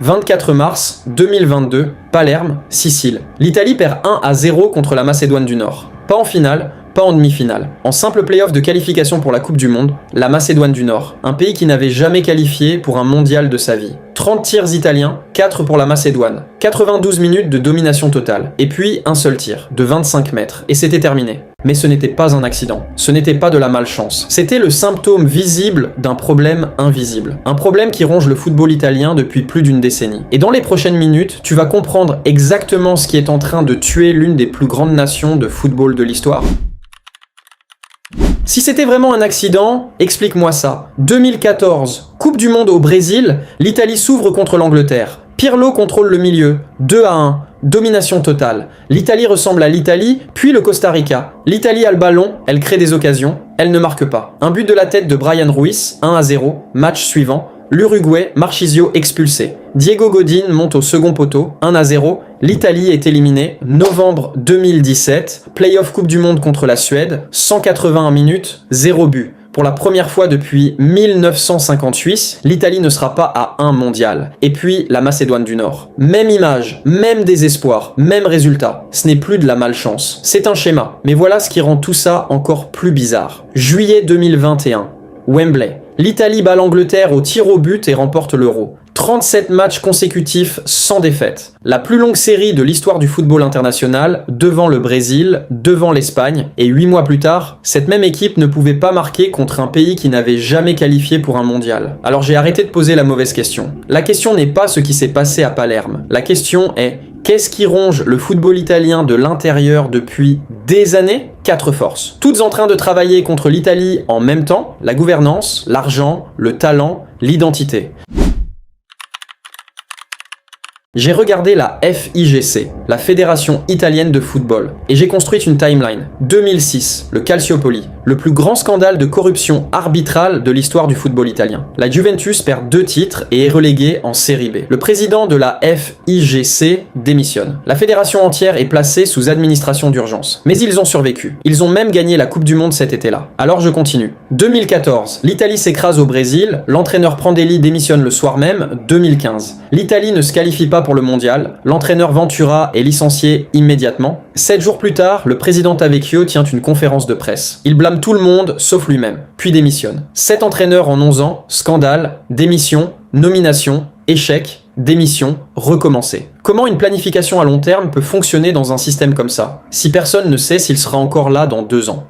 24 mars 2022, Palerme, Sicile. L'Italie perd 1-0 contre la Macédoine du Nord. Pas en finale, pas en demi-finale. En simple play-off de qualification pour la Coupe du Monde, la Macédoine du Nord, un pays qui n'avait jamais qualifié pour un mondial de sa vie. 30 tirs italiens, 4 pour la Macédoine. 92 minutes de domination totale. Et puis un seul tir, de 25 mètres. Et c'était terminé. Mais ce n'était pas un accident. Ce n'était pas de la malchance. C'était le symptôme visible d'un problème invisible. Un problème qui ronge le football italien depuis plus d'une décennie. Et dans les prochaines minutes, tu vas comprendre exactement ce qui est en train de tuer l'une des plus grandes nations de football de l'histoire. Si c'était vraiment un accident, explique-moi ça. 2014, Coupe du Monde au Brésil, l'Italie s'ouvre contre l'Angleterre. Pirlo contrôle le milieu, 2-1, domination totale. L'Italie ressemble à l'Italie, puis le Costa Rica. L'Italie a le ballon, elle crée des occasions, elle ne marque pas. Un but de la tête de Brian Ruiz, 1-0, match suivant. L'Uruguay, Marchisio expulsé. Diego Godin monte au second poteau, 1-0. L'Italie est éliminée. Novembre 2017, play-off Coupe du Monde contre la Suède, 181 minutes, 0 but. Pour la première fois depuis 1958, l'Italie ne sera pas à un mondial. Et puis la Macédoine du Nord. Même image, même désespoir, même résultat. Ce n'est plus de la malchance. C'est un schéma. Mais voilà ce qui rend tout ça encore plus bizarre. Juillet 2021, Wembley. L'Italie bat l'Angleterre au tir au but et remporte l'Euro. 37 matchs consécutifs sans défaite. La plus longue série de l'histoire du football international, devant le Brésil, devant l'Espagne, et 8 mois plus tard, cette même équipe ne pouvait pas marquer contre un pays qui n'avait jamais qualifié pour un mondial. Alors j'ai arrêté de poser la mauvaise question. La question n'est pas ce qui s'est passé à Palerme. La question est, qu'est-ce qui ronge le football italien de l'intérieur depuis des années? 4 forces. Toutes en train de travailler contre l'Italie en même temps, la gouvernance, l'argent, le talent, l'identité. J'ai regardé la FIGC, la Fédération Italienne de Football, et j'ai construit une timeline. 2006, le Calciopoli, le plus grand scandale de corruption arbitrale de l'histoire du football italien. La Juventus perd 2 titres et est reléguée en Série B. Le président de la FIGC démissionne. La fédération entière est placée sous administration d'urgence. Mais ils ont survécu. Ils ont même gagné la Coupe du Monde cet été-là. Alors je continue. 2014, l'Italie s'écrase au Brésil, l'entraîneur Prandelli démissionne le soir même. 2015, l'Italie ne se qualifie pas pour le mondial, l'entraîneur Ventura est licencié immédiatement. 7 jours plus tard, le président Tavecchio tient une conférence de presse. Il blâme tout le monde, sauf lui-même, puis démissionne. 7 entraîneurs en 11 ans, scandale, démission, nomination, échec, démission, recommencer. Comment une planification à long terme peut fonctionner dans un système comme ça, si personne ne sait s'il sera encore là dans 2 ans?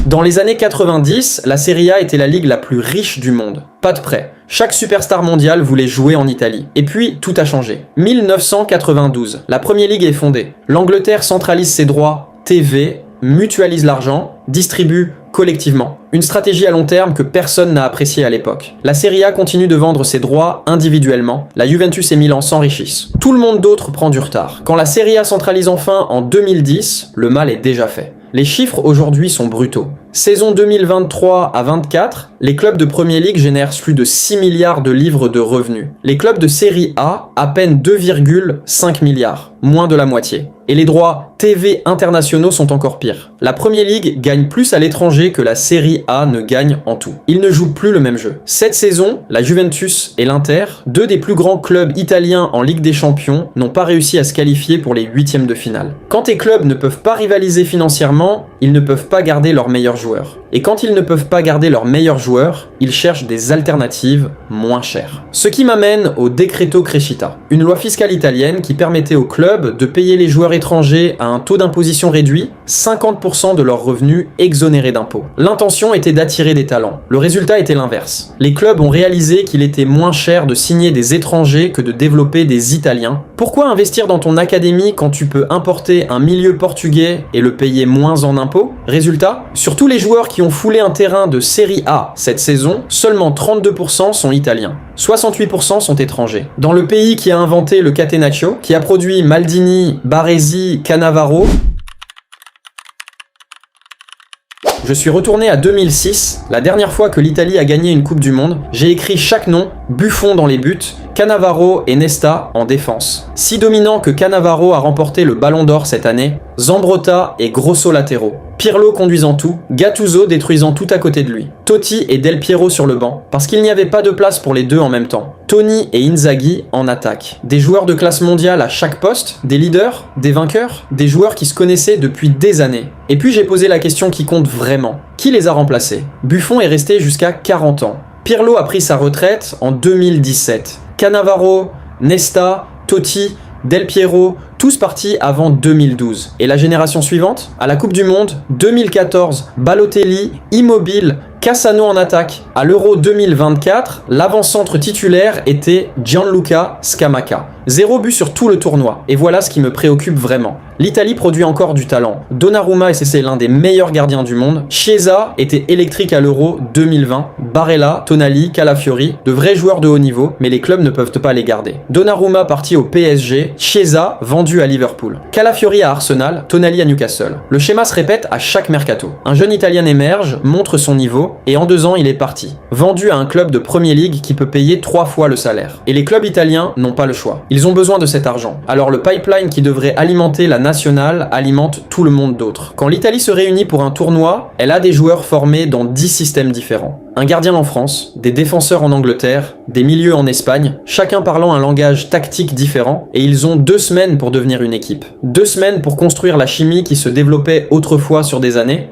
Dans les années 90, la Serie A était la ligue la plus riche du monde. Pas de prêt. Chaque superstar mondial voulait jouer en Italie. Et puis, tout a changé. 1992, la Premier League est fondée. L'Angleterre centralise ses droits TV, mutualise l'argent, distribue collectivement. Une stratégie à long terme que personne n'a appréciée à l'époque. La Serie A continue de vendre ses droits individuellement. La Juventus et Milan s'enrichissent. Tout le monde d'autre prend du retard. Quand la Serie A centralise enfin en 2010, le mal est déjà fait. Les chiffres aujourd'hui sont brutaux. Saison 2023 à 24, les clubs de Premier League génèrent plus de 6 milliards de livres de revenus. Les clubs de Série A, à peine 2,5 milliards, moins de la moitié. Et les droits TV internationaux sont encore pires. La Premier League gagne plus à l'étranger que la Série A ne gagne en tout. Ils ne jouent plus le même jeu. Cette saison, la Juventus et l'Inter, 2 des plus grands clubs italiens en Ligue des Champions, n'ont pas réussi à se qualifier pour les 8e de finale. Quand tes clubs ne peuvent pas rivaliser financièrement, ils ne peuvent pas garder leurs meilleurs joueurs. Et quand ils ne peuvent pas garder leurs meilleurs joueurs, ils cherchent des alternatives moins chères. Ce qui m'amène au Decreto Crescita, une loi fiscale italienne qui permettait aux clubs de payer les joueurs étrangers à un taux d'imposition réduit, 50% de leurs revenus exonérés d'impôts. L'intention était d'attirer des talents. Le résultat était l'inverse. Les clubs ont réalisé qu'il était moins cher de signer des étrangers que de développer des Italiens. Pourquoi investir dans ton académie quand tu peux importer un milieu portugais et le payer moins en impôts? Résultat, sur tous les joueurs qui ont foulé un terrain de Série A cette saison, seulement 32% sont italiens. 68% sont étrangers. Dans le pays qui a inventé le catenaccio, qui a produit Maldini, Baresi, Cannavaro, Je suis retourné à 2006, la dernière fois que l'Italie a gagné une Coupe du Monde. J'ai écrit chaque nom, Buffon dans les buts, Cannavaro et Nesta en défense. Si dominant que Cannavaro a remporté le Ballon d'Or cette année, Zambrotta et Grosso latéraux. Pirlo conduisant tout, Gattuso détruisant tout à côté de lui. Totti et Del Piero sur le banc, parce qu'il n'y avait pas de place pour les deux en même temps. Toni et Inzaghi en attaque. Des joueurs de classe mondiale à chaque poste, des leaders, des vainqueurs, des joueurs qui se connaissaient depuis des années. Et puis j'ai posé la question qui compte vraiment. Qui les a remplacés? Buffon est resté jusqu'à 40 ans. Pirlo a pris sa retraite en 2017. Cannavaro, Nesta, Totti, Del Piero, tous partis avant 2012. Et la génération suivante? À la Coupe du Monde, 2014, Balotelli, Immobile, Cassano en attaque. À l'Euro 2024, l'avant-centre titulaire était Gianluca Scamacca. 0 but sur tout le tournoi. Et voilà ce qui me préoccupe vraiment. L'Italie produit encore du talent. Donnarumma est l'un des meilleurs gardiens du monde. Chiesa était électrique à l'Euro 2020. Barella, Tonali, Calafiori, de vrais joueurs de haut niveau, mais les clubs ne peuvent pas les garder. Donnarumma parti au PSG, Chiesa vendu à Liverpool. Calafiori à Arsenal, Tonali à Newcastle. Le schéma se répète à chaque mercato. Un jeune Italien émerge, montre son niveau, et en 2 ans il est parti. Vendu à un club de Premier League qui peut payer 3 fois le salaire. Et les clubs italiens n'ont pas le choix. Ils ont besoin de cet argent. Alors le pipeline qui devrait alimenter la nationale alimente tout le monde d'autres. Quand l'Italie se réunit pour un tournoi, elle a des joueurs formés dans 10 systèmes différents. Un gardien en France, des défenseurs en Angleterre, des milieux en Espagne, chacun parlant un langage tactique différent, et ils ont 2 semaines pour devenir une équipe. 2 semaines pour construire la chimie qui se développait autrefois sur des années.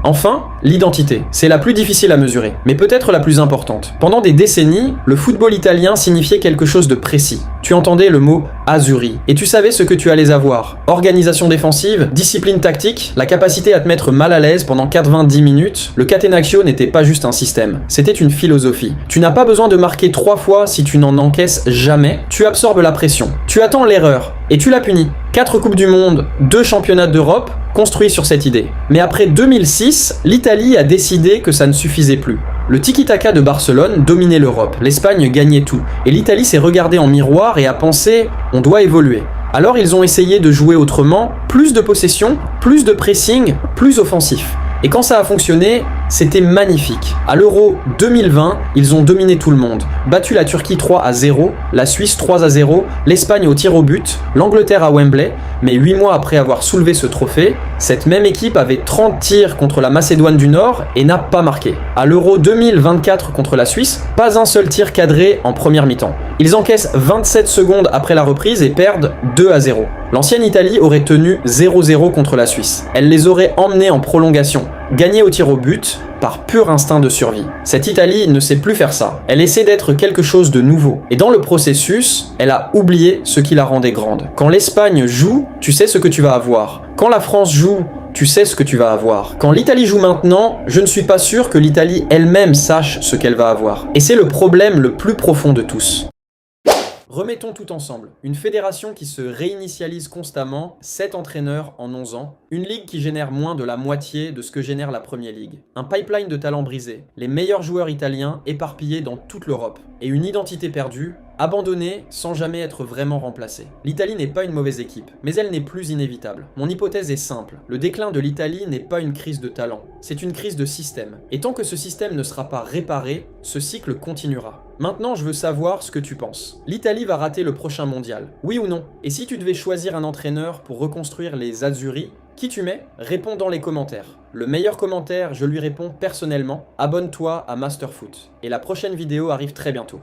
Enfin, l'identité. C'est la plus difficile à mesurer, mais peut-être la plus importante. Pendant des décennies, le football italien signifiait quelque chose de précis. Tu entendais le mot « Azzurri » et tu savais ce que tu allais avoir. Organisation défensive, discipline tactique, la capacité à te mettre mal à l'aise pendant 90 minutes. Le catenaccio n'était pas juste un système, c'était une philosophie. Tu n'as pas besoin de marquer 3 fois si tu n'en encaisses jamais. Tu absorbes la pression. Tu attends l'erreur et tu la punis. 4 Coupes du Monde, 2 championnats d'Europe, construits sur cette idée. Mais après 2006, l'Italie a décidé que ça ne suffisait plus. Le tiki-taka de Barcelone dominait l'Europe, l'Espagne gagnait tout, et l'Italie s'est regardée en miroir et a pensé « on doit évoluer ». Alors ils ont essayé de jouer autrement, plus de possession, plus de pressing, plus offensif. Et quand ça a fonctionné, c'était magnifique. À l'Euro 2020, ils ont dominé tout le monde. Battu la Turquie 3-0, la Suisse 3-0, l'Espagne au tir au but, l'Angleterre à Wembley. Mais 8 mois après avoir soulevé ce trophée, cette même équipe avait 30 tirs contre la Macédoine du Nord et n'a pas marqué. À l'Euro 2024 contre la Suisse, pas un seul tir cadré en première mi-temps. Ils encaissent 27 secondes après la reprise et perdent 2-0. L'ancienne Italie aurait tenu 0-0 contre la Suisse. Elle les aurait emmenés en prolongation, gagnés au tir au but, par pur instinct de survie. Cette Italie ne sait plus faire ça. Elle essaie d'être quelque chose de nouveau. Et dans le processus, elle a oublié ce qui la rendait grande. Quand l'Espagne joue, tu sais ce que tu vas avoir. Quand la France joue, tu sais ce que tu vas avoir. Quand l'Italie joue maintenant, je ne suis pas sûr que l'Italie elle-même sache ce qu'elle va avoir. Et c'est le problème le plus profond de tous. Remettons tout ensemble. Une fédération qui se réinitialise constamment, 7 entraîneurs en 11 ans, une ligue qui génère moins de la moitié de ce que génère la Premier League, un pipeline de talents brisé, les meilleurs joueurs italiens éparpillés dans toute l'Europe, et une identité perdue, abandonnée sans jamais être vraiment remplacée. L'Italie n'est pas une mauvaise équipe, mais elle n'est plus inévitable. Mon hypothèse est simple, le déclin de l'Italie n'est pas une crise de talent, c'est une crise de système. Et tant que ce système ne sera pas réparé, ce cycle continuera. Maintenant, je veux savoir ce que tu penses. L'Italie va rater le prochain mondial, oui ou non? Et si tu devais choisir un entraîneur pour reconstruire les Azzurri, qui tu mets? Réponds dans les commentaires. Le meilleur commentaire, je lui réponds personnellement. Abonne-toi à Masterfoot. Et la prochaine vidéo arrive très bientôt.